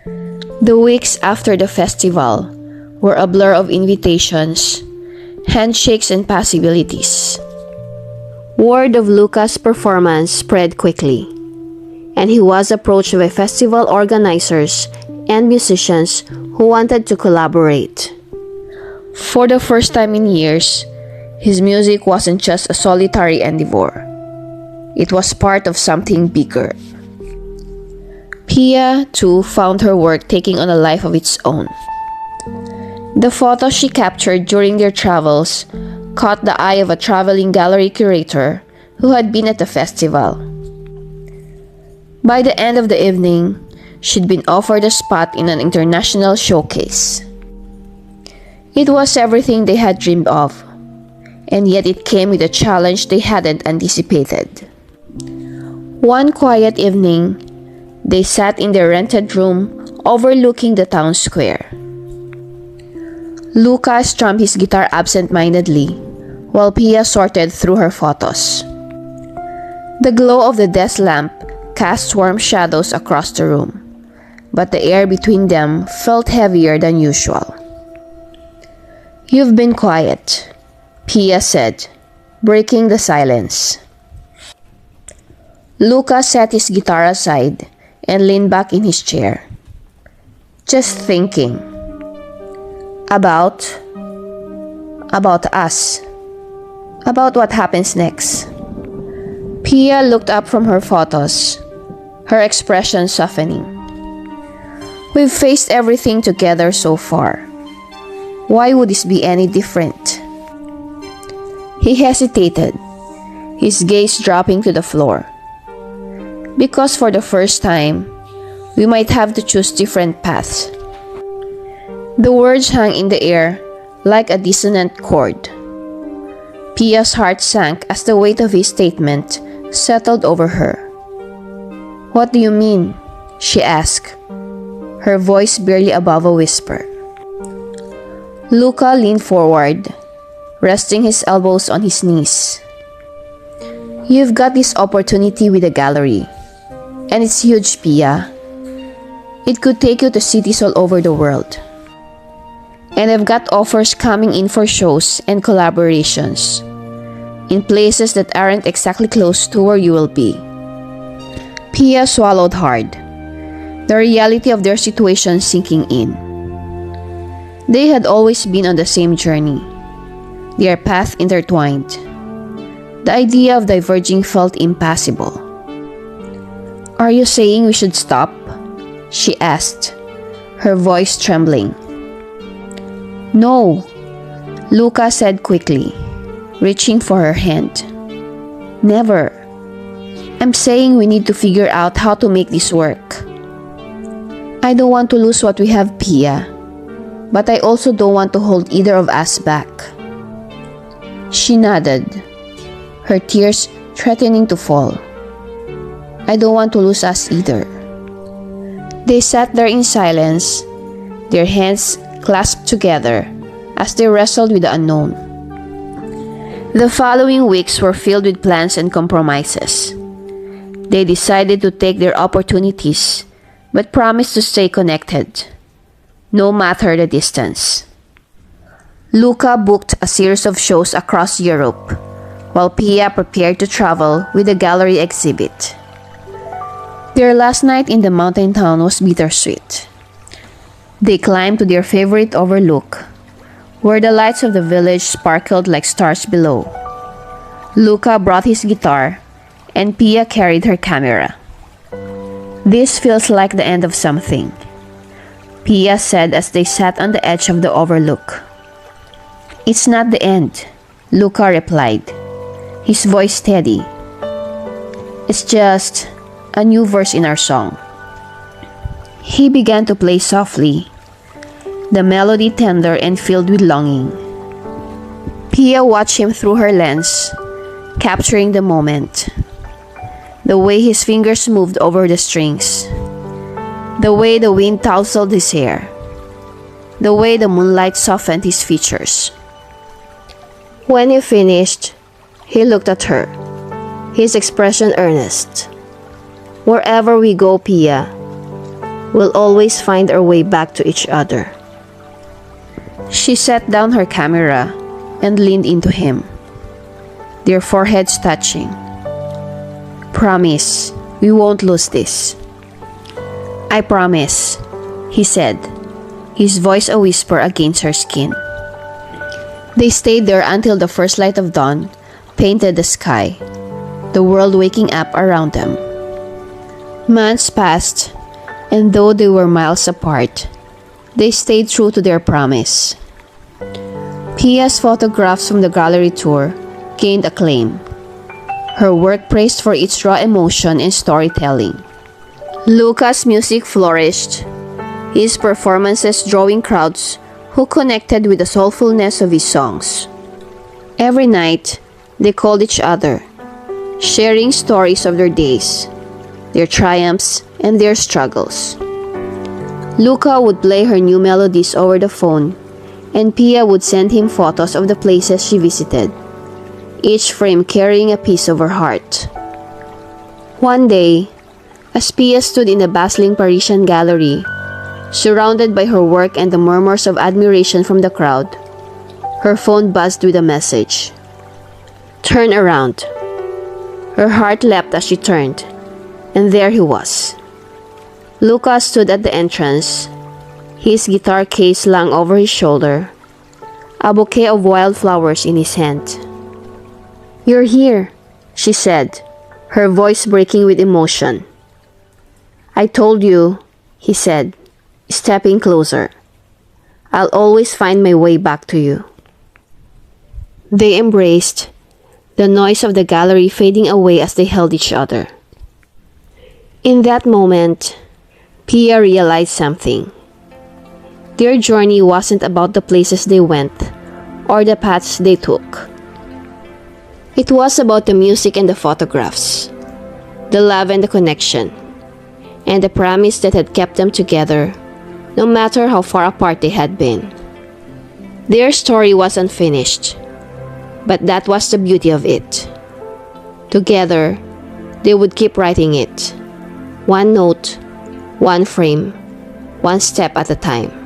The weeks after the festival were a blur of invitations, handshakes, and possibilities. Word of Luca's performance spread quickly, and he was approached by festival organizers and musicians who wanted to collaborate. For the first time in years, his music wasn't just a solitary endeavor. It was part of something bigger. Pia, too, found her work taking on a life of its own. The photos she captured during their travels caught the eye of a traveling gallery curator who had been at the festival. By the end of the evening, she'd been offered a spot in an international showcase. It was everything they had dreamed of, and yet it came with a challenge they hadn't anticipated. One quiet evening, they sat in their rented room overlooking the town square. Luca strummed his guitar absent-mindedly, while Pia sorted through her photos. The glow of the desk lamp cast warm shadows across the room, but the air between them felt heavier than usual. "You've been quiet," Pia said, breaking the silence. Luca set his guitar aside and leaned back in his chair. "Just thinking. About us. About what happens next." Pia looked up from her photos, her expression softening. "We've faced everything together so far. Why would this be any different?" He hesitated, his gaze dropping to the floor. "Because for the first time, we might have to choose different paths." The words hung in the air like a dissonant chord. Pia's heart sank as the weight of his statement settled over her. "What do you mean?" she asked, her voice barely above a whisper. Luca leaned forward, resting his elbows on his knees. "You've got this opportunity with the gallery, and it's huge, Pia. It could take you to cities all over the world. And I've got offers coming in for shows and collaborations in places that aren't exactly close to where you will be." Pia swallowed hard, the reality of their situation sinking in. They had always been on the same journey, their path intertwined. The idea of diverging felt impossible. "Are you saying we should stop?" she asked, her voice trembling. "No," Luca said quickly, reaching for her hand. "Never. I'm saying we need to figure out how to make this work. I don't want to lose what we have, Pia, but I also don't want to hold either of us back." She nodded, her tears threatening to fall. "I don't want to lose us either." They sat there in silence, their hands clasped together as they wrestled with the unknown. The following weeks were filled with plans and compromises. They decided to take their opportunities, but promised to stay connected, no matter the distance. Luca booked a series of shows across Europe, while Pia prepared to travel with the gallery exhibit. Their last night in the mountain town was bittersweet. They climbed to their favorite overlook, where the lights of the village sparkled like stars below. Luca brought his guitar, and Pia carried her camera. "This feels like the end of something," Pia said as they sat on the edge of the overlook. "It's not the end," Luca replied, his voice steady. "It's just a new verse in our song." He began to play softly, the melody tender and filled with longing. Pia watched him through her lens, capturing the moment. The way his fingers moved over the strings, the way the wind tousled his hair, the way the moonlight softened his features. When he finished, he looked at her, his expression earnest. "Wherever we go, Pia, we'll always find our way back to each other. She set down her camera and leaned into him, their foreheads touching. Promise, we won't lose this. I promise, he said, his voice a whisper against her skin. They stayed there until the first light of dawn painted the sky, the world waking up around them. Months passed, and though they were miles apart, they stayed true to their promise. Pia's photographs from the gallery tour gained acclaim, her work praised for its raw emotion and storytelling. Luca's music flourished, his performances drawing crowds who connected with the soulfulness of his songs. Every night, they called each other, sharing stories of their days, their triumphs, and their struggles. Luca would play her new melodies over the phone, and Pia would send him photos of the places she visited, each frame carrying a piece of her heart. One day, as Pia stood in the bustling Parisian gallery, surrounded by her work and the murmurs of admiration from the crowd, her phone buzzed with a message. Turn around. Her heart leapt as she turned, and there he was. Luca stood at the entrance, his guitar case slung over his shoulder, a bouquet of wildflowers in his hand. You're here, she said, her voice breaking with emotion. I told you, he said, stepping closer. I'll always find my way back to you. They embraced, the noise of the gallery fading away as they held each other. In that moment, Pia realized something. Their journey wasn't about the places they went or the paths they took. It was about the music and the photographs, the love and the connection, and the promise that had kept them together, no matter how far apart they had been. Their story was unfinished, but that was the beauty of it. Together, they would keep writing it, one note, one frame, one step at a time.